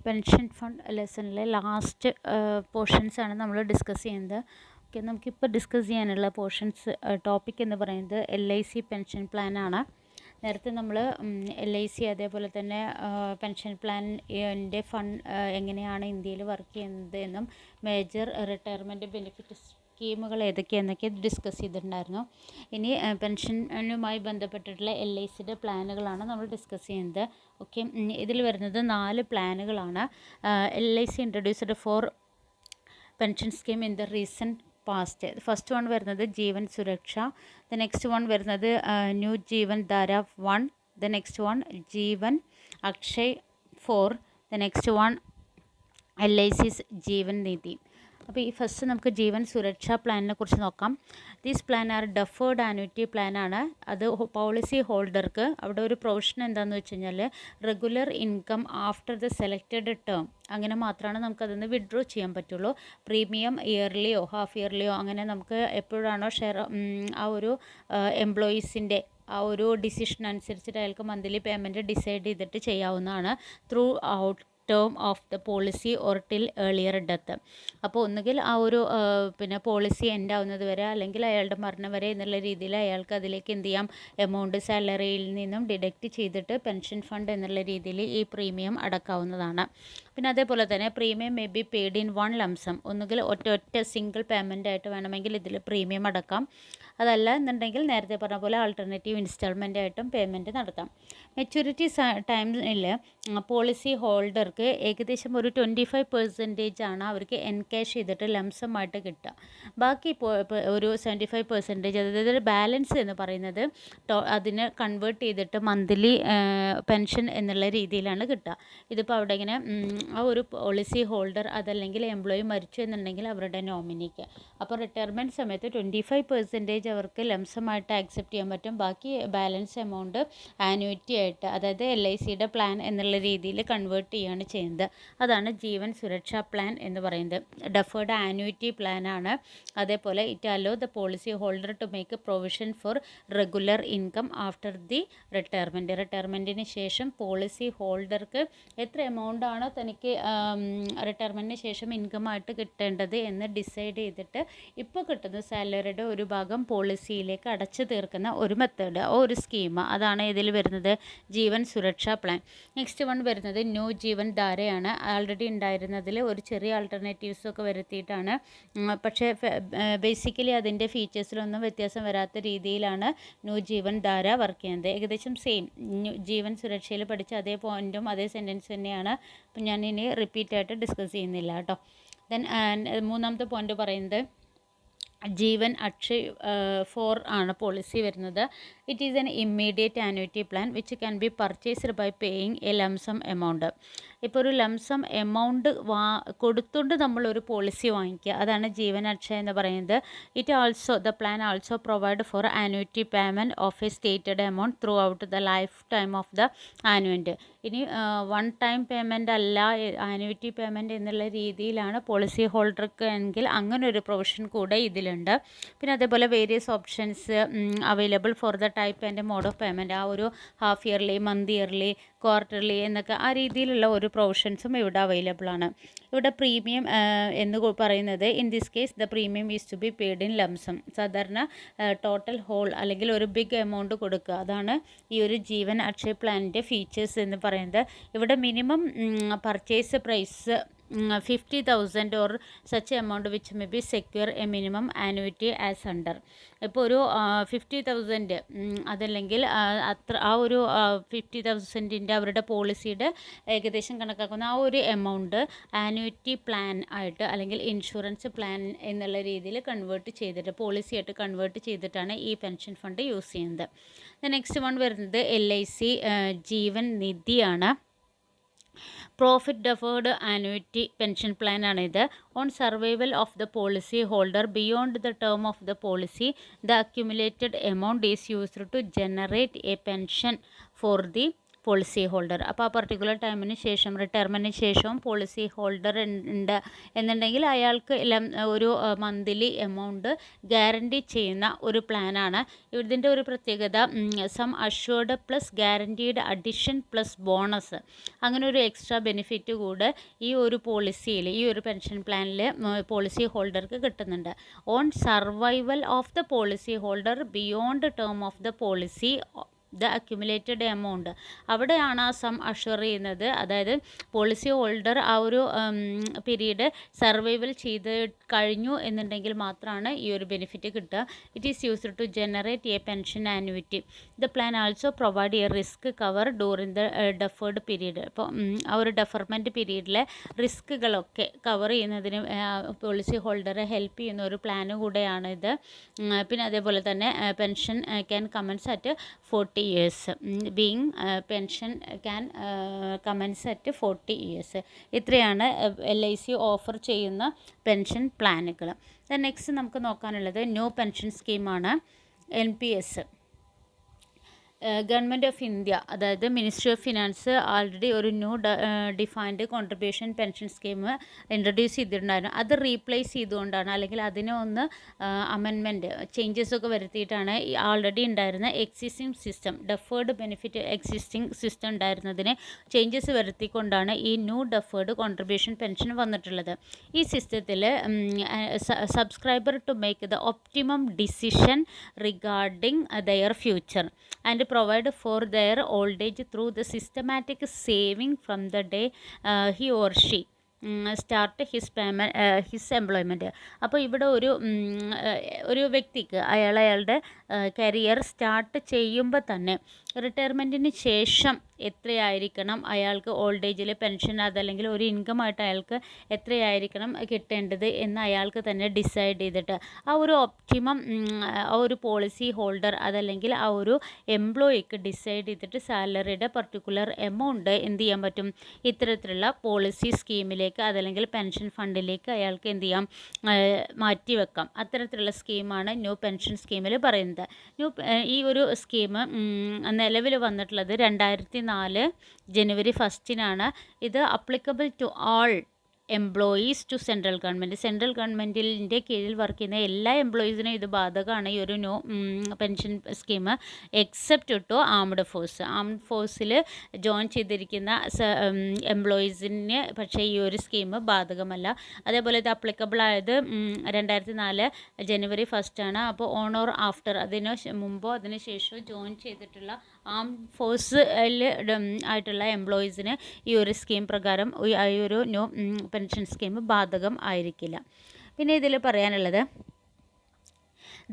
Pension fund ലെസണിലെ last portions ആണ് നമ്മൾ discuss ചെയ്യുന്നത്. ഓക്കെ, നമുക്കിപ്പോൾ ഡിസ്കസ് ചെയ്യാനുള്ള പോർഷൻസ് ടോപ്പിക് എന്ന് പറയുന്നത് LIC പെൻഷൻ പ്ലാനാണ്. നേരത്തെ നമ്മൾ LIC അതേപോലെ തന്നെ പെൻഷൻ പ്ലാനിൻ്റെ ഫണ്ട് എങ്ങനെയാണ് ഇന്ത്യയിൽ വർക്ക് ചെയ്യുന്നത് എന്നും മേജർ റിട്ടയർമെൻറ്റ് ബെനിഫിറ്റ് സ്കീമുകൾ ഏതൊക്കെയാണെന്നൊക്കെ ഡിസ്കസ് ചെയ്തിട്ടുണ്ടായിരുന്നു. ഇനി പെൻഷനുമായി ബന്ധപ്പെട്ടിട്ടുള്ള LICയുടെ പ്ലാനുകളാണ് നമ്മൾ ഡിസ്കസ് ചെയ്യുന്നത്. ഓക്കെ, ഇതിൽ വരുന്നത് 4 പ്ലാനുകളാണ്. LIC introduced four pension scheme in the recent past. First one വരുന്നത് Jeevan Suraksha. The next one വരുന്നത് new Jeevan Dhara 1. The next one Jeevan Akshay 4. The next one LIC's Jeevan Nidhi. അപ്പോൾ ഈ ഫസ്റ്റ് നമുക്ക് ജീവൻ സുരക്ഷാ പ്ലാനിനെ കുറിച്ച് നോക്കാം. These plan are deferred annuity പ്ലാനാണ്. അത് പോളിസി ഹോൾഡർക്ക് അവിടെ ഒരു പ്രൊവിഷൻ എന്താണെന്ന് വെച്ച് കഴിഞ്ഞാൽ regular income after the selected term, അങ്ങനെ മാത്രമാണ് നമുക്കതിന്ന് വിഡ്രോ ചെയ്യാൻ പറ്റുള്ളൂ. പ്രീമിയം ഇയർലിയോ ഹാഫ് ഇയർലിയോ അങ്ങനെ നമുക്ക് എപ്പോഴാണോ ഷെയർ ആ ഒരു എംപ്ലോയീസിൻ്റെ ആ ഒരു ഡിസിഷൻ അനുസരിച്ചിട്ട് അയാൾക്ക് മന്ത്ലി പേയ്മെൻറ്റ് ഡിസൈഡ് ചെയ്തിട്ട് ചെയ്യാവുന്നതാണ് through out term of the policy or till earlier death. അപ്പോൾ ഒന്നുകിൽ ആ ഒരു പോളിസി എൻഡ് ആവുന്നത് വരെ അല്ലെങ്കിൽ അയാളുടെ മരണം വരെ എന്നുള്ള രീതിയിൽ അയാൾക്ക് അതിലേക്ക് എന്ത് ചെയ്യാം, എമൗണ്ട് സാലറിയിൽ നിന്നും ഡിഡക്റ്റ് ചെയ്തിട്ട് പെൻഷൻ ഫണ്ട് എന്നുള്ള രീതിയിൽ ഈ പ്രീമിയം അടക്കാവുന്നതാണ്. പിന്നെ അതേപോലെ തന്നെ premium may be paid in one lump sum, ഒന്നുകിൽ ഒറ്റ സിംഗിൾ പേയ്മെൻ്റ് ആയിട്ട് വേണമെങ്കിൽ ഇതിൽ പ്രീമിയം അടക്കാം. അതല്ല എന്നുണ്ടെങ്കിൽ നേരത്തെ പറഞ്ഞ പോലെ ആൾട്ടർനേറ്റീവ് ഇൻസ്റ്റാൾമെൻ്റ് ആയിട്ടും പേയ്മെൻറ്റ് നടത്താം. മെച്യൂരിറ്റി ടൈമിൽ പോളിസി ഹോൾഡർക്ക് ഏകദേശം ഒരു 25% ആണ് അവർക്ക് എൻകാഷ് ചെയ്തിട്ട് ലംസമായിട്ട് കിട്ടുക. ബാക്കി ഒരു 75%, അതായത് ബാലൻസ് എന്ന് പറയുന്നത് അതിനെ കൺവേർട്ട് ചെയ്തിട്ട് മന്ത്ലി പെൻഷൻ എന്നുള്ള രീതിയിലാണ് കിട്ടുക. ഇതിപ്പോൾ അവിടെ ഇങ്ങനെ ആ ഒരു പോളിസി ഹോൾഡർ അതല്ലെങ്കിൽ എംപ്ലോയി മരിച്ചു എന്നുണ്ടെങ്കിൽ അവരുടെ നോമിനിക്ക്, അപ്പോൾ റിട്ടയർമെൻറ്റ് സമയത്ത് 25% അവർക്ക് ലംസമായിട്ട് ആക്സെപ്റ്റ് ചെയ്യാൻ പറ്റും. ബാക്കി ബാലൻസ് എമൗണ്ട് ആനുവിറ്റി ആയിട്ട്, അതായത് LICയുടെ പ്ലാൻ എന്നുള്ള രീതിയിൽ കൺവേർട്ട് ചെയ്യുകയാണ് ചെയ്യുന്നത്. അതാണ് ജീവൻ സുരക്ഷാ പ്ലാൻ എന്ന് പറയുന്നത്. ഡെഫേർഡ് ആനുവിറ്റി പ്ലാനാണ്. അതേപോലെ it allow the policy holder to make provision for regular income after the റിട്ടയർമെൻറ്റിന് ശേഷം പോളിസി ഹോൾഡർക്ക് എത്ര എമൗണ്ട് ആണോ തനിക്ക് റിട്ടയർമെൻറ്റിന് ശേഷം ഇൻകമായിട്ട് കിട്ടേണ്ടത് എന്ന് ഡിസൈഡ് ചെയ്തിട്ട് ഇപ്പോൾ കിട്ടുന്ന സാലറിയുടെ ഒരു ഭാഗം പോളിസിയിലേക്ക് അടച്ചു തീർക്കുന്ന ഒരു മെത്തേഡ്, ഒരു സ്കീം, അതാണ് ഇതിൽ വരുന്നത് ജീവൻ സുരക്ഷാ പ്ലാൻ. നെക്സ്റ്റ് വൺ വരുന്നത് ന്യൂ ജീവൻ ധാരയാണ്. ആൾറെഡി ഉണ്ടായിരുന്നതിൽ ഒരു ചെറിയ ആൾട്ടർനേറ്റീവ്സൊക്കെ വരുത്തിയിട്ടാണ്, പക്ഷേ ബേസിക്കലി അതിൻ്റെ ഫീച്ചേഴ്സിലൊന്നും വ്യത്യാസം വരാത്ത രീതിയിലാണ് ന്യൂ ജീവൻ ധാര വർക്ക് ചെയ്യുന്നത്. ഏകദേശം സെയിം ജീവൻ സുരക്ഷയിൽ പഠിച്ച അതേ പോയിൻറ്റും അതേ സെൻറ്റൻസ് തന്നെയാണ്. അപ്പം ഞാൻ ഇനി റിപ്പീറ്റായിട്ട് ഡിസ്കസ് ചെയ്യുന്നില്ല കേട്ടോ. ദെൻ മൂന്നാമത്തെ പോയിൻ്റ് പറയുന്നത് ജീവൻ അക്ഷയ് 4 ആണ് പോളിസി വരുന്നത്. It is an immediate annuity plan which can be purchased by paying a lump sum amount. ഇപ്പോൾ ഒരു ലംസം എമൗണ്ട് കൊടുത്തുകൊണ്ട് നമ്മളൊരു പോളിസി വാങ്ങിക്കുക, അതാണ് ജീവൻ അക്ഷയ് എന്ന് പറയുന്നത്. The plan also provide for annuity payment of a stated amount throughout the lifetime of the annuitant. ഇനി one time payment അല്ല, ആനുവിറ്റി പേയ്മെൻറ്റ് എന്നുള്ള രീതിയിലാണ് പോളിസി ഹോൾഡർക്ക് എങ്കിൽ അങ്ങനെ ഒരു പ്രൊവിഷൻ കൂടെ ഇതിലുണ്ട്. പിന്നെ അതേപോലെ various options available for the type and mode of payment. ആ ഒരു half yearly, month yearly, quarterly എന്നൊക്കെ ആ രീതിയിലുള്ള ഒരു പ്രൊവിഷൻസും ഇവിടെ അവൈലബിൾ ആണ്. ഇവിടെ പ്രീമിയം എന്ന് പറയുന്നത് in this case the premium is to be paid in lump sum. സാധാരണ ടോട്ടൽ ഹോൾ അല്ലെങ്കിൽ ഒരു ബിഗ് എമൗണ്ട് കൊടുക്കുക, അതാണ് ഈ ഒരു ജീവൻ അക്ഷയ് പ്ലാനിൻ്റെ ഫീച്ചേഴ്സ് എന്ന് പറയുന്നത്. ഇവിടെ minimum purchase price 50,000 or such amount which may be secure a minimum annuity as under. ഇപ്പോൾ ഒരു 50,000 അതല്ലെങ്കിൽ അത്ര ആ ഒരു 50,000ൻ്റെ അവരുടെ പോളിസിയുടെ ഏകദേശം കണക്കാക്കുന്ന ആ ഒരു എമൗണ്ട് ആനുവിറ്റി പ്ലാൻ ആയിട്ട് അല്ലെങ്കിൽ ഇൻഷുറൻസ് പ്ലാൻ എന്നുള്ള രീതിയിൽ കൺവേർട്ട് ചെയ്തിട്ട് പോളിസിയായിട്ട് കൺവേർട്ട് ചെയ്തിട്ടാണ് ഈ പെൻഷൻ ഫണ്ട് യൂസ് ചെയ്യുന്നത്. നെക്സ്റ്റ് വൺ വരുന്നത് LIC ജീവൻ നിധിയാണ്. Profit deferred annuity pension plan ആണിത്. On survival of the policy holder beyond the term of the policy the accumulated amount is used to generate a pension for the policy holder. അപ്പോൾ ആ particular ടൈമിന് ശേഷം റിട്ടയർമെൻറ്റിന് ശേഷവും policy holder ഉണ്ട് എന്നുണ്ടെങ്കിൽ അയാൾക്ക് എല്ലാം ഒരു മന്ത്ലി എമൗണ്ട് ഗ്യാരണ്ടി ചെയ്യുന്ന ഒരു പ്ലാനാണ്. ഇതിൻ്റെ ഒരു പ്രത്യേകത sum assured plus guaranteed addition plus bonus, അങ്ങനെ ഒരു എക്സ്ട്രാ ബെനിഫിറ്റ് കൂടെ ഈ ഒരു പോളിസിയിൽ, ഈ ഒരു പെൻഷൻ പ്ലാനിൽ പോളിസി ഹോൾഡർക്ക് കിട്ടുന്നുണ്ട്. On survival of the policy holder beyond term of the policy the accumulated amount, അവിടെയാണ് ആ സം അഷ്വർ ചെയ്യുന്നത്. അതായത് പോളിസി ഹോൾഡർ ആ ഒരു പീരീഡ് സർവൈവൽ ചെയ്ത് കഴിഞ്ഞു എന്നുണ്ടെങ്കിൽ മാത്രമാണ് ഈ ഒരു ബെനിഫിറ്റ് കിട്ടുക. It is used to generate a pension annuity. The plan also provide a risk cover during the deferred period. അപ്പോൾ ആ ഒരു ഡെഫർമെൻറ്റ് പീരീഡിലെ റിസ്ക്കുകളൊക്കെ കവർ ചെയ്യുന്നതിന് പോളിസി ഹോൾഡറെ ഹെൽപ്പ് ചെയ്യുന്ന ഒരു പ്ലാന് കൂടെയാണ് ഇത്. പിന്നെ അതേപോലെ തന്നെ pension can commence at 40 years. Being pension can commence at 40 years. ഇത്രയാണ് LIC ഓഫർ ചെയ്യുന്ന പെൻഷൻ പ്ലാനുകൾ. നെക്സ്റ്റ് നമുക്ക് നോക്കാനുള്ളത് ന്യൂ പെൻഷൻ സ്കീമാണ് NPS. ഗവൺമെൻറ് ഓഫ് ഇന്ത്യ, അതായത് മിനിസ്ട്രി ഓഫ് ഫിനാൻസ് ആൾറെഡി ഒരു new defined contribution pension scheme introduce ചെയ്തിട്ടുണ്ടായിരുന്നു. അത് replace ചെയ്തുകൊണ്ടാണ്, അല്ലെങ്കിൽ അതിനെ ഒന്ന് അമെൻമെൻറ്റ് ചേഞ്ചസ് ഒക്കെ വരുത്തിയിട്ടാണ് ആൾറെഡി ഉണ്ടായിരുന്ന existing system, deferred benefit existing system ഉണ്ടായിരുന്നതിന് ചേഞ്ചസ് വരുത്തിക്കൊണ്ടാണ് ഈ ന്യൂ ഡെഫേർഡ് കോൺട്രിബ്യൂഷൻ പെൻഷൻ വന്നിട്ടുള്ളത്. ഈ സിസ്റ്റത്തിൽ subscriber to make the optimum decision regarding their future and provide for their old age through the systematic saving from the day he or she start his employment. അപ്പോൾ ഇവിടെ ഒരു വ്യക്തിക്ക് അയാളുടെ career start ചെയ്യുമ്പോൾ തന്നെ റിട്ടയർമെൻറ്റിന് ശേഷം എത്രയായിരിക്കണം അയാൾക്ക് ഓൾഡ് ഏജിൽ പെൻഷൻ, അതല്ലെങ്കിൽ ഒരു ഇൻകമായിട്ട് അയാൾക്ക് എത്രയായിരിക്കണം കിട്ടേണ്ടത് എന്ന് അയാൾക്ക് തന്നെ ഡിസൈഡ് ചെയ്തിട്ട് ആ ഒരു ഒപ്റ്റിമം ആ ഒരു പോളിസി ഹോൾഡർ അതല്ലെങ്കിൽ ആ ഒരു എംപ്ലോയിക്ക് ഡിസൈഡ് ചെയ്തിട്ട് സാലറിയുടെ പർട്ടിക്കുലർ എമൗണ്ട് എന്ത് ചെയ്യാൻ പറ്റും, ഇത്തരത്തിലുള്ള പോളിസി സ്കീമിലേക്ക് അതല്ലെങ്കിൽ പെൻഷൻ ഫണ്ടിലേക്ക് അയാൾക്ക് എന്ത് ചെയ്യാം, മാറ്റി വെക്കാം. അത്തരത്തിലുള്ള സ്കീമാണ് ന്യൂ പെൻഷൻ സ്കീമിൽ പറയുന്നത്. ഈ ഒരു സ്കീം നിലവിൽ വന്നിട്ടുള്ളത് 2004 ജനുവരി 1 ഇത് applicable to all employees to central government. Central ഗവൺമെൻറ്റിൻ്റെ കീഴിൽ വർക്ക് ചെയ്യുന്ന എല്ലാ എംപ്ലോയീസിനും ഇത് ബാധകമാണ്, ഈ ഒരു new pension scheme, except to armed force. Armed ഫോഴ്സിൽ ജോയിൻ ചെയ്തിരിക്കുന്ന എംപ്ലോയീസിന് പക്ഷേ ഈ ഒരു സ്കീം ബാധകമല്ല. അതേപോലെ ഇത് അപ്ലിക്കബിൾ ആയത് 2004 ജനുവരി 1 അപ്പോൾ ഓൺ ഓർ ആഫ്റ്റർ, അതിന് മുമ്പോ അതിന് ശേഷമോ ജോയിൻ ചെയ്തിട്ടുള്ള ആംഡ് ഫോഴ്സിൽ ആയിട്ടുള്ള എംപ്ലോയീസിന് ഈ ഒരു സ്കീം പ്രകാരം ഈ ഒരു ന്യൂ പെൻഷൻ സ്കീം ബാധകം ആയിരിക്കില്ല. പിന്നെ ഇതിൽ പറയാനുള്ളത്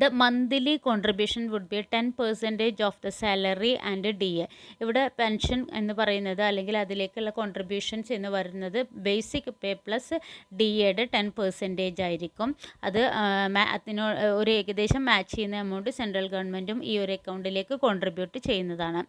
the monthly contribution would be 10% of the salary and DA. ഇവിടെ പെൻഷൻ എന്ന് പറയുന്നത് അല്ലെങ്കിൽ അതിലേക്കുള്ള കോൺട്രിബ്യൂഷൻസ് എന്ന് പറയുന്നത് ബേസിക് പേ പ്ലസ് DAയുടെ 10% ആയിരിക്കും. അത് അതിനോ ഒരു ഏകദേശം മാച്ച് ചെയ്യുന്ന എമൗണ്ട് സെൻട്രൽ ഗവൺമെൻറ്റും ഈ ഒരു അക്കൗണ്ടിലേക്ക് കോൺട്രിബ്യൂട്ട് ചെയ്യുന്നതാണ്.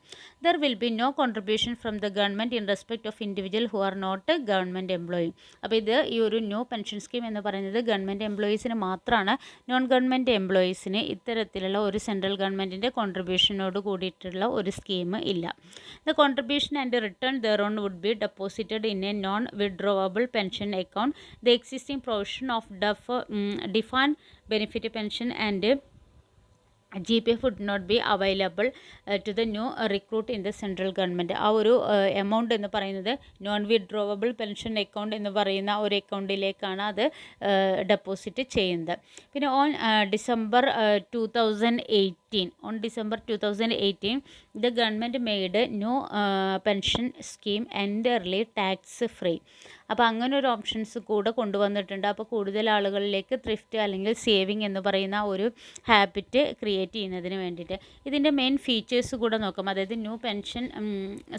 There will be no contribution from the government in respect of individual who are not government employee. അപ്പോൾ ഇത് ഈ ഒരു ന്യൂ പെൻഷൻ സ്കീം എന്ന് പറയുന്നത് ഗവൺമെൻറ് എംപ്ലോയീസിന് മാത്രമാണ്. നോൺ ഗവൺമെൻറ് എംപ്ലോയീസിന് ഇത്തരത്തിലുള്ള ഒരു സെൻട്രൽ ഗവൺമെൻറ്റിൻ്റെ കോൺട്രിബ്യൂഷനോട് കൂടിയിട്ടുള്ള ഒരു സ്കീം ഇല്ല. The contribution and return there on would be deposited in a non withdrawable pension account. The existing provision of defined benefit pension and GPF would not be available to the new recruit in the central government. ആ ഒരു amount എന്ന് പറയുന്നത് non withdrawable pension account എന്ന് പറയുന്ന ഒരു അക്കൗണ്ടിലേക്കാണ് അത് deposit ചെയ്യുന്നത്. പിന്നെ on December 2018 the government made no pension scheme entirely tax free. അപ്പോൾ അങ്ങനെ ഒരു ഓപ്ഷൻസ് കൂടെ കൊണ്ടുവന്നിട്ടുണ്ട്. അപ്പോൾ കൂടുതൽ ആളുകളിലേക്ക് ത്രിഫ്റ്റ് അല്ലെങ്കിൽ സേവിങ് എന്ന് പറയുന്ന ഒരു ഹാബിറ്റ് ക്രിയേറ്റ് ചെയ്യുന്നതിന് വേണ്ടിയിട്ട് ഇതിൻ്റെ മെയിൻ ഫീച്ചേഴ്സ് കൂടെ നോക്കാം. അതായത് ന്യൂ പെൻഷൻ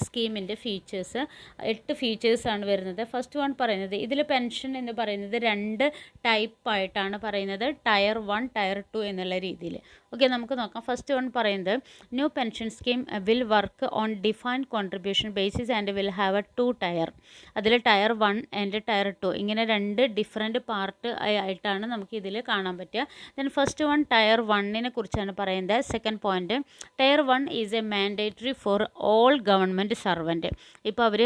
സ്കീമിൻ്റെ ഫീച്ചേഴ്സ് 8 ഫീച്ചേഴ്സാണ് വരുന്നത്. ഫസ്റ്റ് വൺ പറയുന്നത് ഇതിൽ പെൻഷൻ എന്ന് പറയുന്നത് 2 ടൈപ്പായിട്ടാണ് പറയുന്നത്, ടയർ 1 ടയർ 2 എന്നുള്ള രീതിയിൽ. ഓക്കെ, നമുക്ക് നോക്കാം. ഫസ്റ്റ് വൺ പറയുന്നത് new pension scheme will work on defined contribution basis and will have a 2 tier. അതിൽ ടയർ 1 ആൻഡ് ടയർ 2 ഇങ്ങനെ 2 ഡിഫറെൻറ്റ് പാർട്ട് ആയിട്ടാണ് നമുക്ക് ഇതിൽ കാണാൻ പറ്റുക. ദെൻ ഫസ്റ്റ് വൺ ടയർ 1നെ കുറിച്ചാണ് പറയുന്നത്. Second point, tier 1 is a mandatory for all government servant. ഇപ്പോൾ അവർ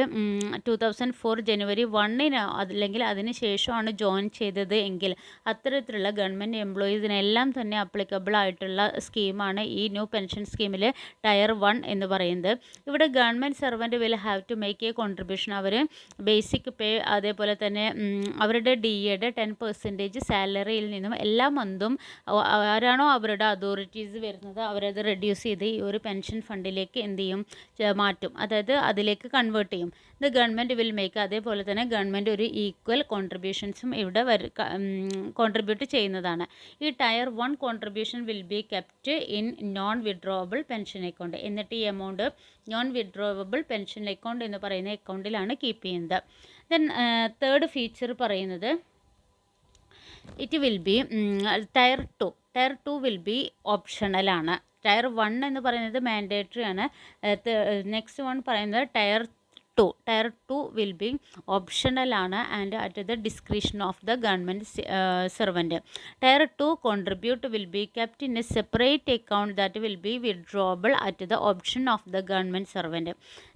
2004 ജനുവരി 1 അല്ലെങ്കിൽ അതിന് ശേഷമാണ് ജോയിൻ ചെയ്തത് എങ്കിൽ അത്തരത്തിലുള്ള ഗവൺമെൻറ് എംപ്ലോയീസിനെല്ലാം തന്നെ അപ്ലിക്കബിൾ ആയിട്ടുള്ള സ്കീമാണ് ഈ ന്യൂ പെൻഷൻ സ്കീമിൽ ടയർ 1 എന്ന് പറയുന്നത്. ഇവിടെ government servant will have to make a contribution. അവർ ബേസിക് പേ അതേപോലെ തന്നെ അവരുടെ DAയുടെ 10% സാലറിയിൽ നിന്നും എല്ലാ മന്തും ആരാണോ അവരുടെ അതോറിറ്റീസ് വരുന്നത് അവരത് റെഡ്യൂസ് ചെയ്ത് ഈ ഒരു പെൻഷൻ ഫണ്ടിലേക്ക് എന്ത് ചെയ്യും, മാറ്റും, അതായത് അതിലേക്ക് കൺവേർട്ട് ചെയ്യും. ഇത് ഗവൺമെൻറ് വിൽ മേക്ക്. അതേപോലെ തന്നെ ഗവൺമെൻറ് ഒരു ഈക്വൽ കോൺട്രിബ്യൂഷൻസും ഇവിടെ കോൺട്രിബ്യൂട്ട് ചെയ്യുന്നതാണ്. ഈ tier 1 contribution will be kept in non withdrawable pension account. എന്നിട്ട് ഈ amount non withdrawable pension account എന്ന് പറയുന്ന അക്കൗണ്ടിലാണ് കീപ്പ് ചെയ്യുന്നത്. ദെൻ തേർഡ് ഫീച്ചർ പറയുന്നത് it will be tier 2. Tier 2 will be ഓപ്ഷണലാണ്. ടയർ 1 എന്ന് പറയുന്നത് മാൻഡേറ്ററി ആണ്. നെക്സ്റ്റ് വൺ പറയുന്നത് tier 2. Tier 2 will be optional ആണ് and at the discretion of the government servant. Tier 2 contribute will be kept in A separate account that will be withdrawable at the option of the government servant.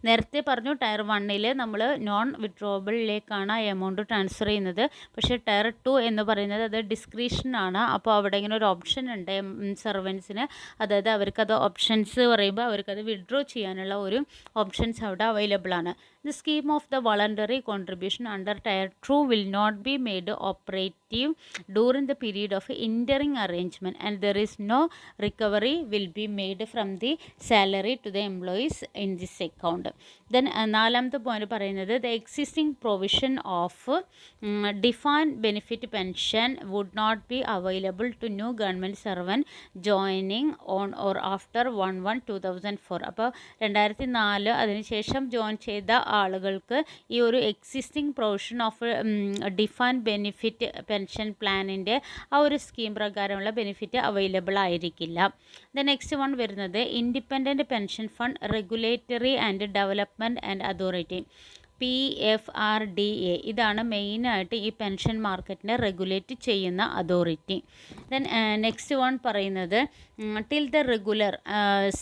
നേരത്തെ പറഞ്ഞു tyre 1 നമ്മൾ non വിഡ്രോവബിളിലേക്കാണ് ആ amount transfer ചെയ്യുന്നത്. പക്ഷേ tyre 2 എന്ന് പറയുന്നത് അത് description ആണ്. അപ്പോൾ അവിടെ ഇങ്ങനെ ഒരു ഓപ്ഷൻ ഉണ്ട് സെർവൻസിന്, അതായത് അവർക്കത് ഓപ്ഷൻസ് പറയുമ്പോൾ അവർക്കത് വിഡ്രോ ചെയ്യാനുള്ള ഒരു ഓപ്ഷൻസ് അവിടെ അവൈലബിൾ ആണ്. The scheme of the voluntary contribution under Tier 2 will not be made operative during the period of interim arrangement and there is no recovery will be made from the salary to the employees in this account. Then നാലാമത്തെ point പറയുന്നത് the existing provision of defined benefit pension would not be available to new government servant joining on or after 1/1/2004. അപ്പോൾ 2004 അതിനുശേഷം join ചെയ്ത ആളുകൾക്ക് ഈ ഒരു existing provision of defined benefit pension പ്ലാനിൻ്റെ ആ ഒരു സ്കീം പ്രകാരമുള്ള ബെനിഫിറ്റ് അവൈലബിൾ ആയിരിക്കില്ല. ദ നെക്സ്റ്റ് വൺ വരുന്നത് independent pension fund regulatory and development and authority, PFRDA. ഇതാണ് മെയിനായിട്ട് ഈ പെൻഷൻ മാർക്കറ്റിനെ റെഗുലേറ്റ് ചെയ്യുന്ന അതോറിറ്റി. ദെൻ നെക്സ്റ്റ് വൺ പറയുന്നത് till the regular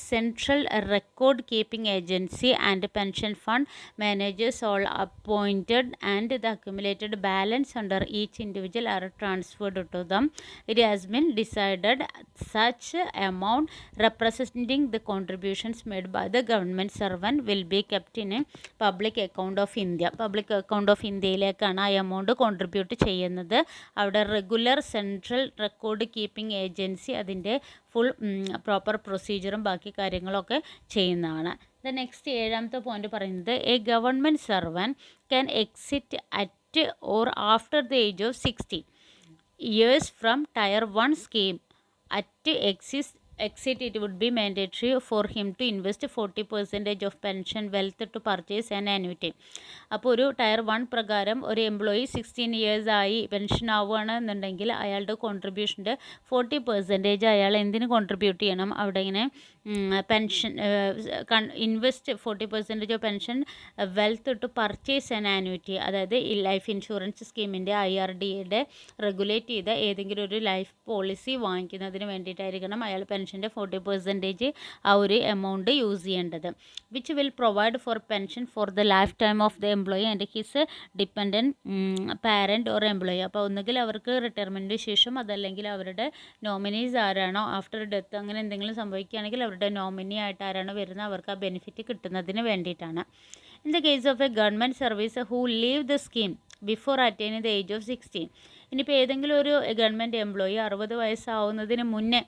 central record keeping agency and pension fund managers all appointed and the accumulated balance under each individual are transferred to them. It has been decided such amount representing the contributions made by the government servant will be kept in a public account of India. Public account of ഇന്ത്യയിലേക്കാണ് ആ amount contribute ചെയ്യുന്നത്. അവിടെ regular central record keeping agency അതിൻ്റെ full proper പ്രൊസീജിയറും ബാക്കി കാര്യങ്ങളൊക്കെ ചെയ്യുന്നതാണ്. The next ഏഴാമത്തെ പോയിന്റ് പറയുന്നത് a government servant can exit at or after the age of 60 years from tier 1 scheme. At exit it would be mandatory for him to invest 40% of pension wealth to purchase an annuity. അപ്പോൾ ഒരു tyre 1 പ്രകാരം ഒരു employee 16 years ആയി pension ആവുകയാണ് എന്നുണ്ടെങ്കിൽ അയാളുടെ കോൺട്രിബ്യൂഷൻ്റെ 40% അയാൾ എന്തിന് കോൺട്രിബ്യൂട്ട് ചെയ്യണം, അവിടെ ഇങ്ങനെ pension invest 40% of pension wealth to purchase an annuity, അതായത് ഈ ലൈഫ് ഇൻഷുറൻസ് സ്കീമിൻ്റെ IRDAയുടെ റെഗുലേറ്റ് ചെയ്ത ഏതെങ്കിലും ഒരു ലൈഫ് പോളിസി വാങ്ങിക്കുന്നതിന് വേണ്ടിയിട്ടായിരിക്കണം അയാൾ പെൻഷൻ്റെ 40% ആ ഒരു എമൗണ്ട് യൂസ് ചെയ്യേണ്ടത്. Which will provide four pension for the lifetime of the employee and his dependent parent or employee. അപ്പോൾ ഒന്നുകിൽ അവർക്ക് റിട്ടയർമെൻറ്റിന് ശേഷം അതല്ലെങ്കിൽ അവരുടെ നോമിനീസ് ആരാണോ ആഫ്റ്റർ ഡെത്ത് അങ്ങനെ എന്തെങ്കിലും സംഭവിക്കുകയാണെങ്കിൽ അവരുടെ നോമിനി ആയിട്ട് ആരാണോ വരുന്നത് അവർക്ക് ആ ബെനിഫിറ്റ് കിട്ടുന്നതിന് വേണ്ടിയിട്ടാണ്. In the case of A government service who leave the scheme before attaining the age of 16. ഇനിയിപ്പോൾ ഏതെങ്കിലും ഒരു ഗവൺമെൻറ് എംപ്ലോയി 60 വയസ്സാവുന്നതിന് മുന്നേ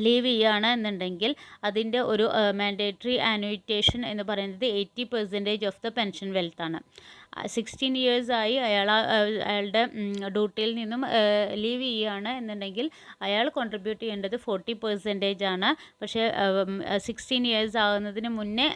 ലീവ് ചെയ്യുകയാണ് എന്നുണ്ടെങ്കിൽ അതിൻ്റെ ഒരു മാൻഡേറ്ററി ആനുയിറ്റേഷൻ എന്ന് പറയുന്നത് 80% ഓഫ് ദ പെൻഷൻ വെൽത്ത് ആണ്. 16 ഇയേഴ്സായി അയാളുടെ ഡ്യൂട്ടിയിൽ നിന്നും ലീവ് ചെയ്യുകയാണ് എന്നുണ്ടെങ്കിൽ അയാൾ കോൺട്രിബ്യൂട്ട് ചെയ്യേണ്ടത് 40% ആണ്. പക്ഷേ 16 ഇയേഴ്സ് ആകുന്നതിന് മുന്നേ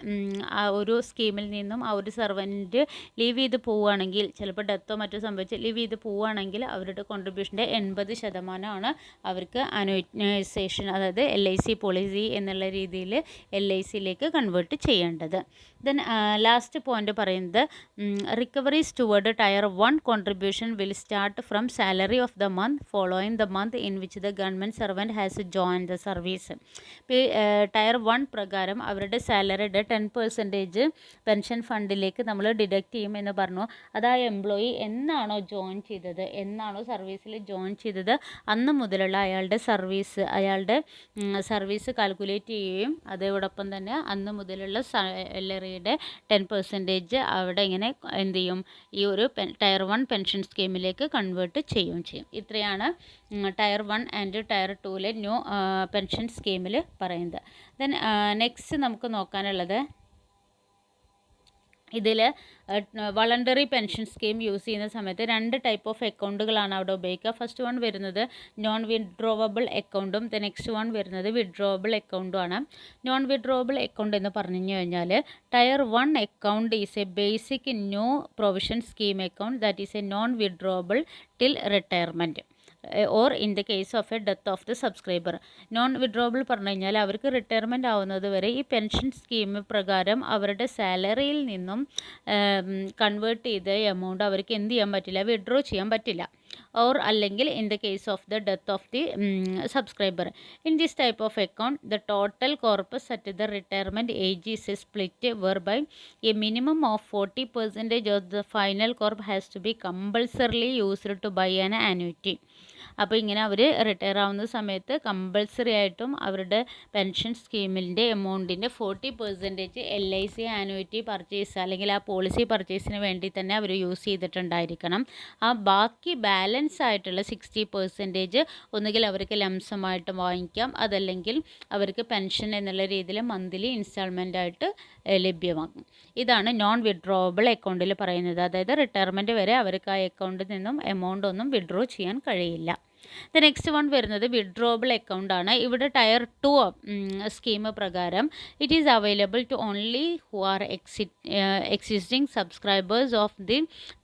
ആ ഒരു സ്കീമിൽ നിന്നും ആ ഒരു സർവൻറ്റ് ലീവ് ചെയ്ത് പോവുകയാണെങ്കിൽ, ചിലപ്പോൾ ഡെത്തോ മറ്റോ സംഭവിച്ച് ലീവ് ചെയ്ത് പോവുകയാണെങ്കിൽ അവരുടെ കോൺട്രിബ്യൂഷൻ്റെ 80% അവർക്ക് അനോയിസേഷൻ, അതായത് LIC പോളിസി എന്നുള്ള രീതിയിൽ LICയിലേക്ക് കൺവേർട്ട് ചെയ്യേണ്ടത്. ദെൻ ലാസ്റ്റ് പോയിന്റ് പറയുന്നത് recoveries toward tier 1 contribution will start from salary of the month following the month in which the government servant has join the service. Tier 1 പ്രകാരം അവരുടെ സാലറിയുടെ 10% പെൻഷൻ ഫണ്ടിലേക്ക് നമ്മൾ deduct ചെയ്യും എന്ന് പറഞ്ഞു. അത് ആ എംപ്ലോയി എന്നാണോ ജോയിൻ ചെയ്തത്, എന്നാണോ സർവീസിൽ ജോയിൻ ചെയ്തത്, അന്ന് മുതലുള്ള അയാളുടെ സർവീസ് കാൽക്കുലേറ്റ് ചെയ്യുകയും അതോടൊപ്പം തന്നെ അന്ന് മുതലുള്ള സാലറിയുടെ 10% അവിടെ ഇങ്ങനെ എന്ത് ചെയ്യും, ഈ ഒരു ടയർ 1 പെൻഷൻ സ്കീമിലേക്ക് കൺവേർട്ട് ചെയ്യും. ഇത്രയാണ് ടയർ 1 ആൻഡ് ടയർ 2ലെ ന്യൂ പെൻഷൻ സ്കീമിൽ പറയുന്നത്. ദെൻ നെക്സ്റ്റ് നമുക്ക് നോക്കാനുള്ളത്, ഇതിൽ വളണ്ടറി പെൻഷൻ സ്കീം യൂസ് ചെയ്യുന്ന സമയത്ത് 2 ടൈപ്പ് ഓഫ് അക്കൗണ്ടുകളാണ് അവിടെ ഉപയോഗിക്കുക. ഫസ്റ്റ് വൺ വരുന്നത് നോൺ വിഡ്രോവബിൾ അക്കൗണ്ടും നെക്സ്റ്റ് വൺ വരുന്നത് വിഡ്രോവബിൾ അക്കൗണ്ടുമാണ്. നോൺ വിഡ്രോവബിൾ അക്കൗണ്ട് എന്ന് പറഞ്ഞു കഴിഞ്ഞാൽ tier 1 account is a basic new provision scheme account that is a non withdrawable till retirement or in the case of a death of the subscriber. Non withdrawable പറഞ്ഞു കഴിഞ്ഞാൽ അവർക്ക് retirement ആവുന്നത് വരെ ഈ pension scheme പ്രകാരം അവരുടെ സാലറിയിൽ നിന്നും കൺവേർട്ട് ചെയ്ത എമൗണ്ട് അവർക്ക് എന്ത് ചെയ്യാൻ പറ്റില്ല, വിഡ്രോ ചെയ്യാൻ പറ്റില്ല. ഓർ അല്ലെങ്കിൽ in the case of the death of the subscriber. In this type of account the total corpus at the retirement age is a split whereby a minimum of 40% of the final corp has to be compulsorily used to buy an annuity. അപ്പോൾ ഇങ്ങനെ അവർ retire ആവുന്ന സമയത്ത് compulsory ആയിട്ടും അവരുടെ pension സ്കീമിൻ്റെ എമൗണ്ടിൻ്റെ 40% LIC annuity purchase അല്ലെങ്കിൽ ആ പോളിസി പർച്ചേസിന് വേണ്ടി തന്നെ അവർ യൂസ് ചെയ്തിട്ടുണ്ടായിരിക്കണം. ആ ബാക്കി ബാലൻസ് ആയിട്ടുള്ള 60% ഒന്നുകിൽ അവർക്ക് ലംസമായിട്ട് വാങ്ങിക്കാം, അതല്ലെങ്കിൽ അവർക്ക് പെൻഷൻ എന്നുള്ള രീതിയിൽ മന്ത്ലി ഇൻസ്റ്റാൾമെൻ്റ് ആയിട്ട് ലഭ്യമാക്കും. ഇതാണ് നോൺ വിഡ്രോവബിൾ അക്കൗണ്ടിൽ പറയുന്നത്. അതായത് റിട്ടയർമെൻറ്റ് വരെ അവർക്ക് ആ അക്കൗണ്ടിൽ നിന്നും എമൗണ്ട് ഒന്നും വിഡ്രോ ചെയ്യാൻ കഴിയില്ല. ദ നെക്സ്റ്റ് വൺ വരുന്നത് വിഡ്രോവബിൾ അക്കൗണ്ട് ആണ്. ഇവിടെ ടയർ 2 സ്കീം പ്രകാരം it is available to only who are existing subscribers of the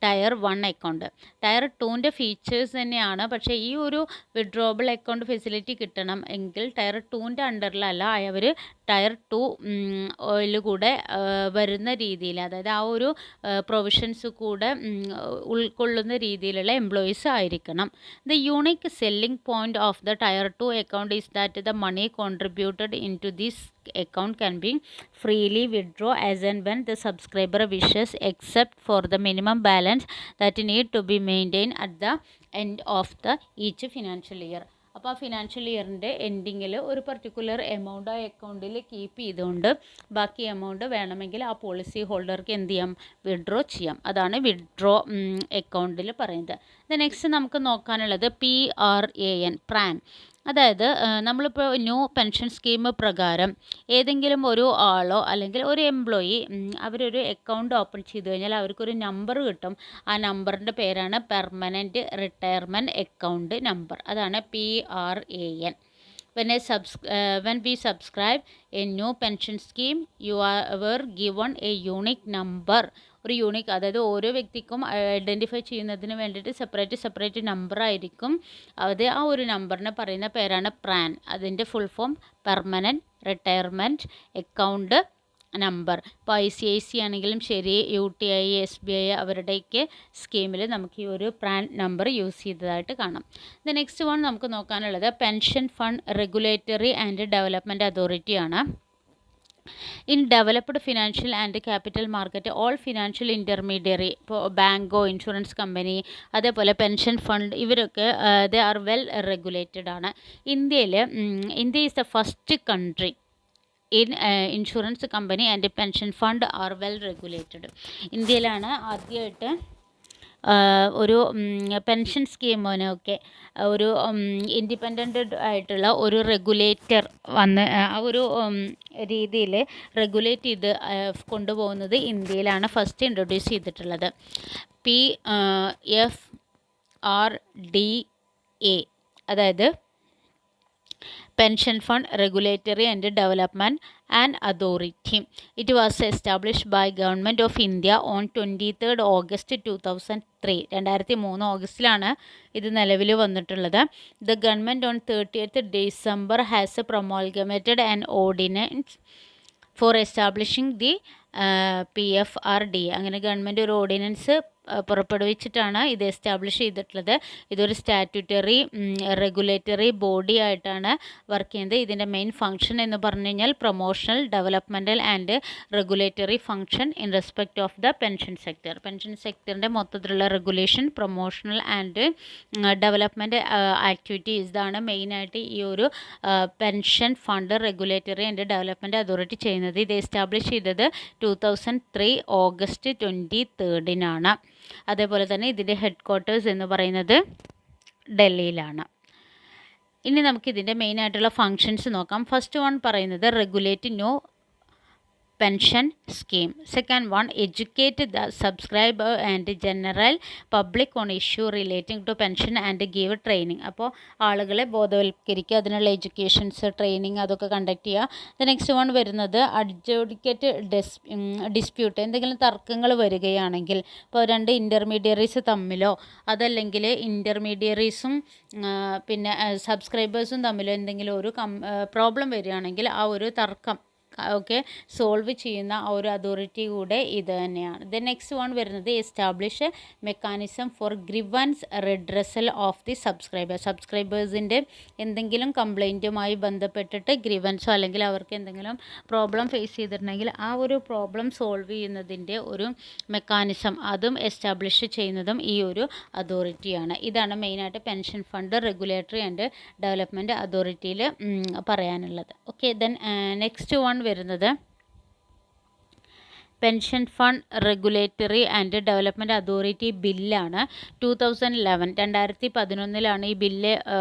tier 1 account. Tier 2ൻ്റെ ഫീച്ചേഴ്സ് തന്നെയാണ്. പക്ഷേ ഈ ഒരു വിഡ്രോവബിൾ അക്കൗണ്ട് ഫെസിലിറ്റി കിട്ടണം എങ്കിൽ ടയർ 2ൻ്റെ അണ്ടറിലല്ല, അവർ ടയർ 2 കൂടെ വരുന്ന രീതിയിൽ, അതായത് ആ ഒരു പ്രൊവിഷൻസ് കൂടെ ഉൾക്കൊള്ളുന്ന രീതിയിലുള്ള എംപ്ലോയീസ് ആയിരിക്കണം. The unique selling point of the Tier 2 account is that the money contributed into this account can be freely withdrawn as and when the subscriber wishes, except for the minimum balance that need to be maintained at the end of the each financial year. അപ്പോൾ ആ financial ഇയറിൻ്റെ എൻഡിങ്ങിൽ ഒരു particular amount ആ അക്കൗണ്ടിൽ keep ചെയ്തുകൊണ്ട് ബാക്കി amount വേണമെങ്കിൽ ആ policy ഹോൾഡർക്ക് എന്ത് ചെയ്യാം, വിഡ്രോ ചെയ്യാം. അതാണ് വിഡ്രോ അക്കൗണ്ടിൽ പറയുന്നത്. നെക്സ്റ്റ് നമുക്ക് നോക്കാനുള്ളത് PRAN, പ്രാൻ. അതായത് നമ്മളിപ്പോൾ ന്യൂ പെൻഷൻ സ്കീം പ്രകാരം ഏതെങ്കിലും ഒരു ആളോ അല്ലെങ്കിൽ ഒരു എംപ്ലോയി അവരൊരു അക്കൗണ്ട് ഓപ്പൺ ചെയ്ത് കഴിഞ്ഞാൽ അവർക്കൊരു നമ്പർ കിട്ടും. ആ നമ്പറിൻ്റെ പേരാണ് പെർമനൻറ്റ് റിട്ടയർമെൻറ്റ് അക്കൗണ്ട് നമ്പർ. അതാണ് PRAN. When we subscribe a new pension scheme, you were given a unique number. ഒരു യൂണിക്, അതായത് ഓരോ വ്യക്തിക്കും ഐഡൻറ്റിഫൈ ചെയ്യുന്നതിന് വേണ്ടിയിട്ട് സെപ്പറേറ്റ് നമ്പർ ആയിരിക്കും. അത് ആ ഒരു നമ്പറിനെ പറയുന്ന പേരാണ് പ്രാൻ. അതിൻ്റെ full form permanent retirement account number. ഇപ്പോൾ ICICI ആണെങ്കിലും ശരി, UTI, SBI അവരുടെയൊക്കെ സ്കീമിൽ നമുക്ക് ഈ ഒരു പ്രാൻ നമ്പർ യൂസ് ചെയ്തതായിട്ട് കാണാം. ദ നെക്സ്റ്റ് വൺ നമുക്ക് നോക്കാനുള്ളത് pension fund regulatory and development authority ആണ്. In developed financial and capital market all financial intermediary, ഇപ്പോൾ ബാങ്കോ ഇൻഷുറൻസ് കമ്പനി അതേപോലെ പെൻഷൻ ഫണ്ട് ഇവരൊക്കെ ദേ ആർ വെൽ റെഗുലേറ്റഡ് ആണ്. India is the first country in insurance company and pension fund are well regulated. ഇന്ത്യയിലാണ് ആദ്യമായിട്ട് ഒരു pension സ്കീമിനൊക്കെ ഒരു independent ആയിട്ടുള്ള ഒരു റെഗുലേറ്റർ വന്ന് ആ ഒരു രീതിയിൽ റെഗുലേറ്റ് ചെയ്ത് കൊണ്ടുപോകുന്നത് ഇന്ത്യയിലാണ് ഫസ്റ്റ് ഇൻട്രൊഡ്യൂസ് ചെയ്തിട്ടുള്ളത്. PFRDA, അതായത് Pension Fund Regulatory and Development and Authority. It was established by Government of India on 23rd August 2003. 2003 ഓഗസ്റ്റിലാണ് ഇത് നിലവിൽ വന്നിട്ടുള്ളത്. The government on 30th December has promulgated an ordinance for establishing the PFRDA. അങ്ങനെ government ഒരു ordinance പുറപ്പെടുവിച്ചിട്ടാണ് ഇത് establish ചെയ്തിട്ടുള്ളത്. ഇതൊരു statutory regulatory body ആയിട്ടാണ് വർക്ക് ചെയ്യുന്നത്. ഇതിൻ്റെ മെയിൻ ഫംഗ്ഷൻ എന്ന് പറഞ്ഞു കഴിഞ്ഞാൽ promotional, developmental and regulatory function in respect of the pension sector. Pension സെക്ടറിൻ്റെ മൊത്തത്തിലുള്ള regulation, promotional and development activities, ഇതാണ് മെയിനായിട്ട് ഈ ഒരു pension fund regulatory and development authority ചെയ്യുന്നത്. ഇത് എസ്റ്റാബ്ലിഷ് ചെയ്തത് 2003 ഓഗസ്റ്റ് 23rd. അതേപോലെ തന്നെ ഇതിൻ്റെ ഹെഡ് ക്വാർട്ടേഴ്സ് എന്ന് പറയുന്നത് ഡൽഹിയിലാണ്. ഇനി നമുക്കിതിൻ്റെ മെയിനായിട്ടുള്ള ഫങ്ഷൻസ് നോക്കാം. ഫസ്റ്റ് വൺ പറയുന്നത് regulate new pension scheme. Second one educate the subscriber and general public on issue relating to pension and give training. അപ്പോൾ ആളുകളെ ബോധവൽക്കരിക്കുക, അതിനുള്ള എഡ്യൂക്കേഷൻസ്, ട്രെയിനിങ് അതൊക്കെ കണ്ടക്ട് ചെയ്യുക. ദ നെക്സ്റ്റ് വൺ വരുന്നത് അഡ്ജുഡിക്കേറ്റ് ഡിസ്പ്യൂട്ട്. എന്തെങ്കിലും തർക്കങ്ങൾ വരികയാണെങ്കിൽ, ഇപ്പോൾ രണ്ട് ഇൻ്റർമീഡിയറീസ് തമ്മിലോ അതല്ലെങ്കിൽ ഇൻ്റർമീഡിയറീസും പിന്നെ സബ്സ്ക്രൈബേഴ്സും തമ്മിലോ എന്തെങ്കിലും ഒരു പ്രോബ്ലം വരികയാണെങ്കിൽ ആ ഒരു തർക്കം സോൾവ് ചെയ്യുന്ന ആ ഒരു അതോറിറ്റി കൂടെ ഇത് തന്നെയാണ്. ദ നെക്സ്റ്റ് വൺ വരുന്നത് establish mechanism for grievance redressal of the സബ്സ്ക്രൈബേഴ്സിൻ്റെ എന്തെങ്കിലും കംപ്ലൈൻറ്റുമായി ബന്ധപ്പെട്ടിട്ട് ഗ്രിവൻസോ അല്ലെങ്കിൽ അവർക്ക് എന്തെങ്കിലും പ്രോബ്ലം ഫേസ് ചെയ്തിട്ടുണ്ടെങ്കിൽ ആ ഒരു പ്രോബ്ലം സോൾവ് ചെയ്യുന്നതിൻ്റെ ഒരു മെക്കാനിസം അതും എസ്റ്റാബ്ലിഷ് ചെയ്യുന്നതും ഈ ഒരു അതോറിറ്റിയാണ്. ഇതാണ് മെയിനായിട്ട് pension fund regulatory and development അതോറിറ്റിയിൽ പറയാനുള്ളത്. ഓക്കെ, ദെൻ നെക്സ്റ്റ് വൺ വരുന്നത് pension fund regulatory and development authority ബില്ലാണ്. 2011 ഈ ബില്ല്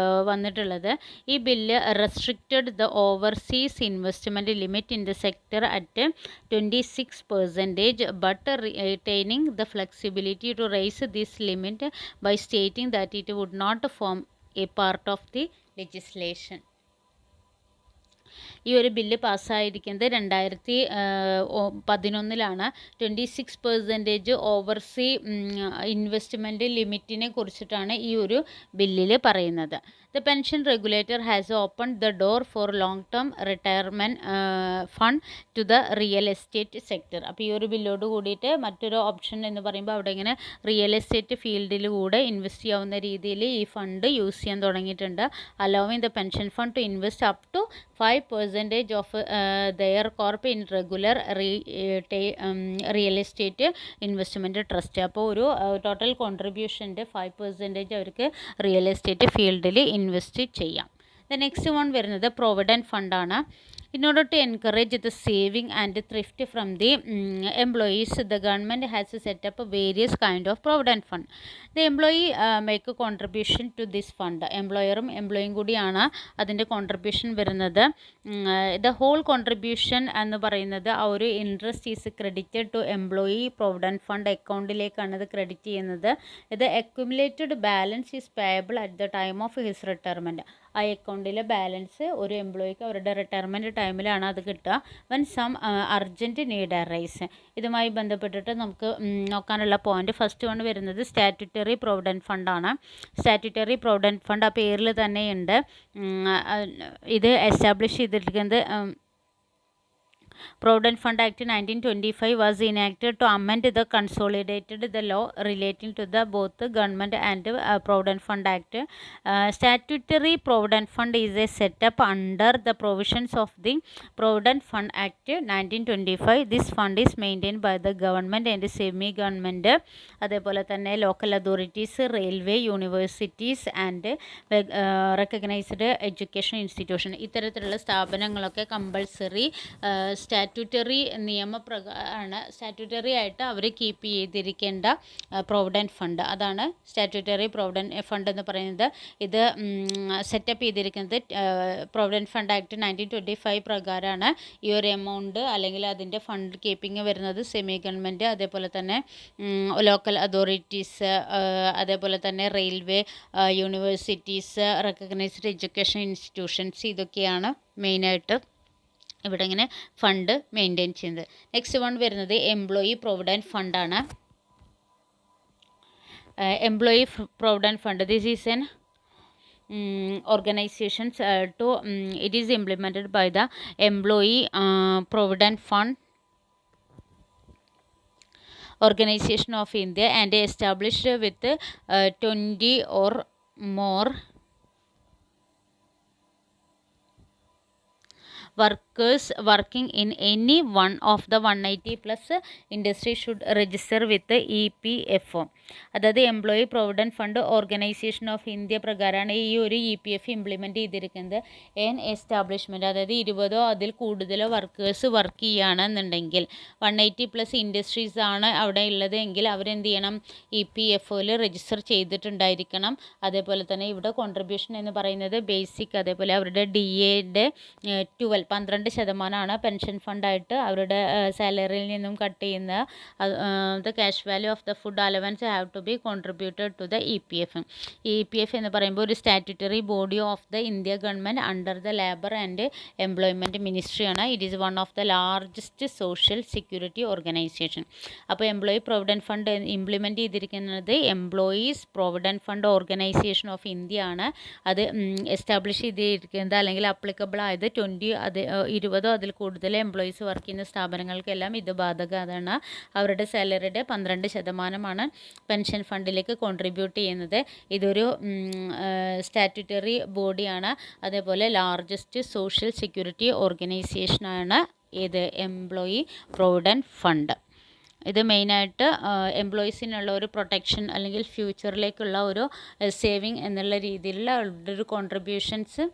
വന്നിട്ടുള്ളത്. ഈ bill restricted the overseas investment limit in the sector at 26%, but retaining the flexibility to raise this limit by stating that it would not form a part of the legislation. ഈ ഒരു bill പാസ്സായിരിക്കുന്നത് 2011 26% oversea investment ലിമിറ്റിനെ കുറിച്ചിട്ടാണ് ഈ ഒരു ബില്ലിൽ പറയുന്നത്. The pension regulator has opened the door for long-term retirement fund to the real estate sector. അപ്പോൾ ഈ ഒരു ബില്ലോട് കൂടിയിട്ട് മറ്റൊരു ഓപ്ഷൻ എന്ന് പറയുമ്പോൾ അവിടെ ഇങ്ങനെ റിയൽ എസ്റ്റേറ്റ് ഫീൽഡിൽ കൂടെ ഇൻവെസ്റ്റ് ചെയ്യാവുന്ന രീതിയിൽ ഈ ഫണ്ട് യൂസ് ചെയ്യാൻ തുടങ്ങിയിട്ടുണ്ട്. Allowing the pension fund to invest up to 5% of their corp in regular real estate investment trust. അപ്പോൾ ഒരു ടോട്ടൽ കോൺട്രിബ്യൂഷൻ്റെ 5% അവർക്ക് റിയൽ എസ്റ്റേറ്റ് ഫീൽഡിൽ ഇൻവെസ്റ്റ് ചെയ്യാം. ദ നെക്സ്റ്റ് വൺ വരുന്നത് പ്രൊവിഡൻറ്റ് ഫണ്ടാണ്. In order to encourage the saving and thrift from the employees, the government has set up various kind of provident fund. The employee make a contribution to this fund. എംപ്ലോയറും എംപ്ലോയിയും കൂടിയാണ് അതിൻ്റെ contribution വരുന്നത്. The whole contribution എന്ന് പറയുന്നത് ആ ഒരു interest is credited to employee provident fund അക്കൗണ്ടിലേക്കാണ് ഇത് credit ചെയ്യുന്നത്. ഇത് accumulated balance is payable at the time of his retirement. ആ അക്കൗണ്ടിലെ ബാലൻസ് ഒരു എംപ്ലോയിക്ക് അവരുടെ റിട്ടയർമെൻറ്റ് ടൈമിലാണ് അത് കിട്ടുക. വൻ സം അർജൻറ്റ് നീഡ് അറൈസ്. ഇതുമായി ബന്ധപ്പെട്ടിട്ട് നമുക്ക് നോക്കാനുള്ള പോയിന്റ് ഫസ്റ്റ് വൺ വരുന്നത് സ്റ്റാറ്റ്യൂട്ടറി പ്രൊവിഡൻറ്റ് ഫണ്ടാണ്. സ്റ്റാറ്റ്യൂട്ടറി പ്രൊവിഡൻറ്റ് ഫണ്ട് ആ പേരിൽ തന്നെയുണ്ട്. ഇത് എസ്റ്റാബ്ലിഷ് ചെയ്തിരിക്കുന്നത് Provident Fund Act 1925 was enacted to amend the consolidated the law relating to the both the government and Provident Fund Act. Statutory Provident Fund is a setup under the provisions of the Provident Fund Act 1925. This fund is maintained by the government and semi-government, അതേപോലെ തന്നെ local authorities, railway, universities and recognised education institution. ഇത്തരത്തിലുള്ള സ്ഥാപനങ്ങളൊക്കെ compulsory statutory നിയമപ്രകാരമാണ് statutory ആയിട്ട് അവർ keep ചെയ്തിരിക്കേണ്ട provident fund. അതാണ് statutory provident fund എന്ന് പറയുന്നത്. ഇത് setup ചെയ്തിരിക്കുന്നത് provident fund act 1925 പ്രകാരമാണ്. ഈ ഒരു എമൗണ്ട് അല്ലെങ്കിൽ അതിൻ്റെ ഫണ്ട് കീപ്പിംഗ് വരുന്നത് സെമി ഗവൺമെൻറ്, അതേപോലെ തന്നെ ലോക്കൽ അതോറിറ്റീസ്, അതേപോലെ തന്നെ railway, universities, recognised education institutions, ഇതൊക്കെയാണ് മെയിനായിട്ട് ഇവിടെ ഇങ്ങനെ ഫണ്ട് മെയിൻറ്റെയിൻ ചെയ്യുന്നത്. നെക്സ്റ്റ് വൺ വരുന്നത് എംപ്ലോയി പ്രൊവിഡൻറ്റ് ഫണ്ടാണ്. Employee provident fund, this is an organizations it is implemented by the employee provident fund organization of India and established with 20 or more workers working in any one of the 180 plus industry should register with the EPFO. അതായത് employee provident fund organisation of India പ്രകാരമാണ് ഈ ഒരു EPF implement ചെയ്തിരിക്കുന്നത്. N establishment, അതായത് 20 അതിൽ കൂടുതലോ workers work ചെയ്യുകയാണെന്നുണ്ടെങ്കിൽ 180 plus industries ആണ് അവിടെ ഉള്ളത് എങ്കിൽ അവരെന്ത് ചെയ്യണം, EPFOയിൽ രജിസ്റ്റർ ചെയ്തിട്ടുണ്ടായിരിക്കണം. അതേപോലെ തന്നെ ഇവിടെ കോൺട്രിബ്യൂഷൻ എന്ന് പറയുന്നത് ബേസിക്, അതേപോലെ അവരുടെ DAയുടെ 12% പെൻഷൻ ഫണ്ടായിട്ട് അവരുടെ സാലറിയിൽ നിന്നും കട്ട് ചെയ്യുന്ന the cash value of the food allowance have to be contributed to the EPF. EPF എന്ന് പറയുമ്പോൾ ഒരു statutory body of the India government under the labour and employment മിനിസ്ട്രിയാണ്. It is one of the largest social security organisation. അപ്പോൾ employee provident fund implement ചെയ്തിരിക്കുന്നത് employees provident fund organisation of India ആണ്. അത് establish ചെയ്തിരിക്കുന്നത് അല്ലെങ്കിൽ applicable ആയത് 20 അതിൽ കൂടുതൽ എംപ്ലോയീസ് വർക്ക് ചെയ്യുന്ന സ്ഥാപനങ്ങൾക്കെല്ലാം ഇത് ബാധകമാണ്. അവരുടെ സാലറിയുടെ 12% പെൻഷൻ ഫണ്ടിലേക്ക് കോൺട്രിബ്യൂട്ട് ചെയ്യുന്നത്. ഇതൊരു സ്റ്റാറ്റ്യൂട്ടറി ബോഡിയാണ്. അതേപോലെ ലാർജസ്റ്റ് സോഷ്യൽ സെക്യൂരിറ്റി ഓർഗനൈസേഷനാണ് ഇത് എംപ്ലോയി പ്രൊവിഡൻറ്റ് ഫണ്ട്. ഇത് മെയിനായിട്ട് എംപ്ലോയീസിനുള്ള ഒരു പ്രൊട്ടക്ഷൻ അല്ലെങ്കിൽ ഫ്യൂച്ചറിലേക്കുള്ള ഒരു സേവിങ് എന്നുള്ള രീതിയിലുള്ള ഒരു കോൺട്രിബ്യൂഷൻസ്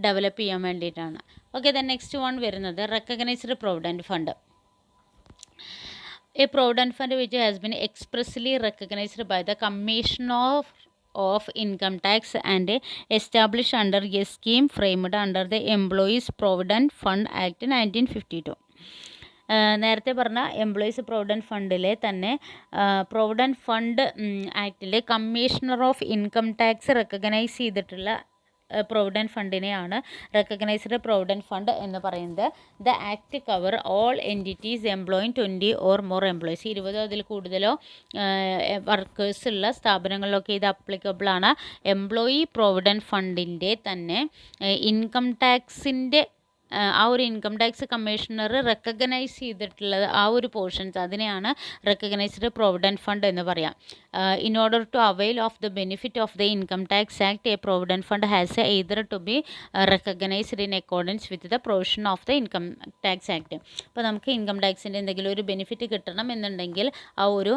ഡെവലപ്പ് ചെയ്യാൻ വേണ്ടിയിട്ടാണ്. ഓക്കെ, ദെൻ നെക്സ്റ്റ് വൺ വരുന്നത് recognised provident fund. A provident fund which has been expressly recognized by the Commissioner of Income Tax and established under a scheme framed under the Employees Provident Fund Act 1952. നേരത്തെ പറഞ്ഞ employees provident ഫണ്ടിലെ തന്നെ provident fund ആക്ടിലെ commissioner of income tax recognise ചെയ്തിട്ടുള്ള provident ഫണ്ടിനെയാണ് recognised provident fund എന്ന് പറയുന്നത്. The act cover all entities employing 20 or more employees. 20 അതിൽ കൂടുതലോ വർക്കേഴ്സ് ഉള്ള സ്ഥാപനങ്ങളിലൊക്കെ ഇത് അപ്ലിക്കബിൾ ആണ്. എംപ്ലോയി പ്രൊവിഡൻറ്റ് ഫണ്ടിൻ്റെ തന്നെ ഇൻകം ടാക്സിൻ്റെ ആ ഒരു ഇൻകം ടാക്സ് കമ്മീഷണർ റെക്കഗ്നൈസ് ചെയ്തിട്ടുള്ളത് ആ ഒരു പോർഷൻസ് അതിനെയാണ് റെക്കഗ്നൈസ്ഡ് പ്രൊവിഡൻറ്റ് ഫണ്ട് എന്ന് പറയാം. In order to avail of the benefit of the income tax act a provident fund has either to be recognised in accordance with the provision of the income tax act. അപ്പോൾ നമുക്ക് income ടാക്സിൻ്റെ എന്തെങ്കിലും ഒരു benefit കിട്ടണം എന്നുണ്ടെങ്കിൽ ആ ഒരു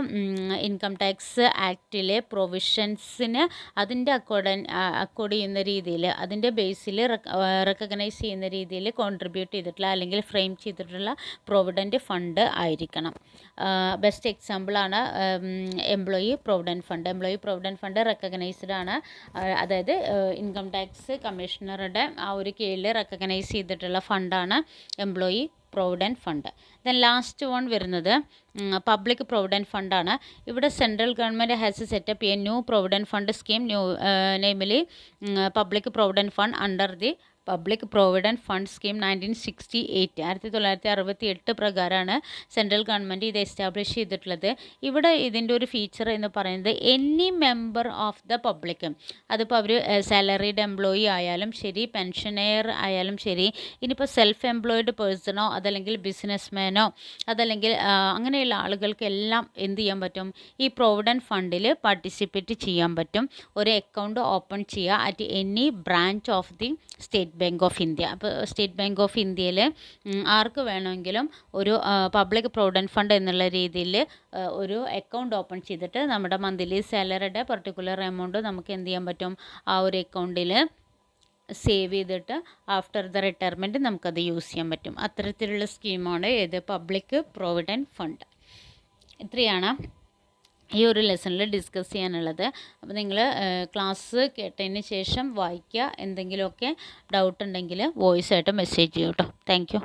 income tax ആക്റ്റിലെ പ്രൊവിഷൻസിന് അതിൻ്റെ Accord ചെയ്യുന്ന രീതിയിൽ അതിൻ്റെ ബേസിൽ റെക്കഗ്നൈസ് ചെയ്യുന്ന രീതിയിൽ കോൺട്രിബ്യൂട്ട് ചെയ്തിട്ടുള്ള അല്ലെങ്കിൽ ഫ്രെയിം ചെയ്തിട്ടുള്ള പ്രൊവിഡൻറ്റ് ഫണ്ട് ആയിരിക്കണം. ബെസ്റ്റ് എക്സാമ്പിളാണ് employee provident fund. Employee provident fund recognised ആണ്. അതായത് ഇൻകം ടാക്സ് കമ്മീഷണറുടെ ആ ഒരു കീഴിൽ റെക്കഗ്നൈസ് ചെയ്തിട്ടുള്ള ഫണ്ടാണ് employee provident fund. Then last one വരുന്നത് പബ്ലിക് പ്രൊവിഡൻറ്റ് ഫണ്ടാണ്. ഇവിടെ central government has set up a new provident fund scheme, namely public provident fund under the public provident fund scheme 1968 പ്രകാരമാണ് സെൻട്രൽ ഗവൺമെൻറ് ഇത് എസ്റ്റാബ്ലിഷ് ചെയ്തിട്ടുള്ളത്. ഇവിടെ ഇതിൻ്റെ ഒരു ഫീച്ചർ എന്ന് പറയുന്നത് any member of the public, അതിപ്പോൾ അവർ സാലറീഡ് എംപ്ലോയി ആയാലും ശരി, പെൻഷനെയർ ആയാലും ശരി, ഇനിയിപ്പോൾ സെൽഫ് എംപ്ലോയിഡ് പേഴ്സണോ അതല്ലെങ്കിൽ ബിസിനസ്മാനോ അതല്ലെങ്കിൽ അങ്ങനെയുള്ള ആളുകൾക്കെല്ലാം എന്ത് ചെയ്യാൻ പറ്റും, ഈ പ്രൊവിഡൻറ്റ് ഫണ്ടിൽ പാർട്ടിസിപ്പേറ്റ് ചെയ്യാൻ പറ്റും. ഒരു അക്കൗണ്ട് ഓപ്പൺ ചെയ്യുക at any branch of the state bank of India. അപ്പോൾ സ്റ്റേറ്റ് ബാങ്ക് ഓഫ് ഇന്ത്യയിൽ ആർക്ക് വേണമെങ്കിലും ഒരു പബ്ലിക് പ്രൊവിഡൻറ്റ് ഫണ്ട് എന്നുള്ള രീതിയിൽ ഒരു അക്കൗണ്ട് ഓപ്പൺ ചെയ്തിട്ട് നമ്മുടെ മന്ത്ലി സാലറിയുടെ പർട്ടിക്കുലർ എമൗണ്ട് നമുക്ക് എന്ത് ചെയ്യാൻ പറ്റും, ആ ഒരു അക്കൗണ്ടിൽ സേവ് ചെയ്തിട്ട് ആഫ്റ്റർ ദ റിട്ടയർമെൻറ്റ് നമുക്കത് യൂസ് ചെയ്യാൻ പറ്റും. അത്തരത്തിലുള്ള സ്കീമാണ് ഏത് പബ്ലിക് പ്രൊവിഡൻറ്റ് ഫണ്ട്. ഇത്രയാണ് ഈ ഒരു ലെസണിൽ ഡിസ്കസ് ചെയ്യാനുള്ളത്. അപ്പോൾ നിങ്ങൾ ക്ലാസ് കേട്ടതിന് ശേഷം വായിക്കുക. എന്തെങ്കിലുമൊക്കെ ഡൗട്ട് ഉണ്ടെങ്കിൽ വോയിസ് ആയിട്ട് മെസ്സേജ് ചെയ്യൂ കേട്ടോ. Thank you.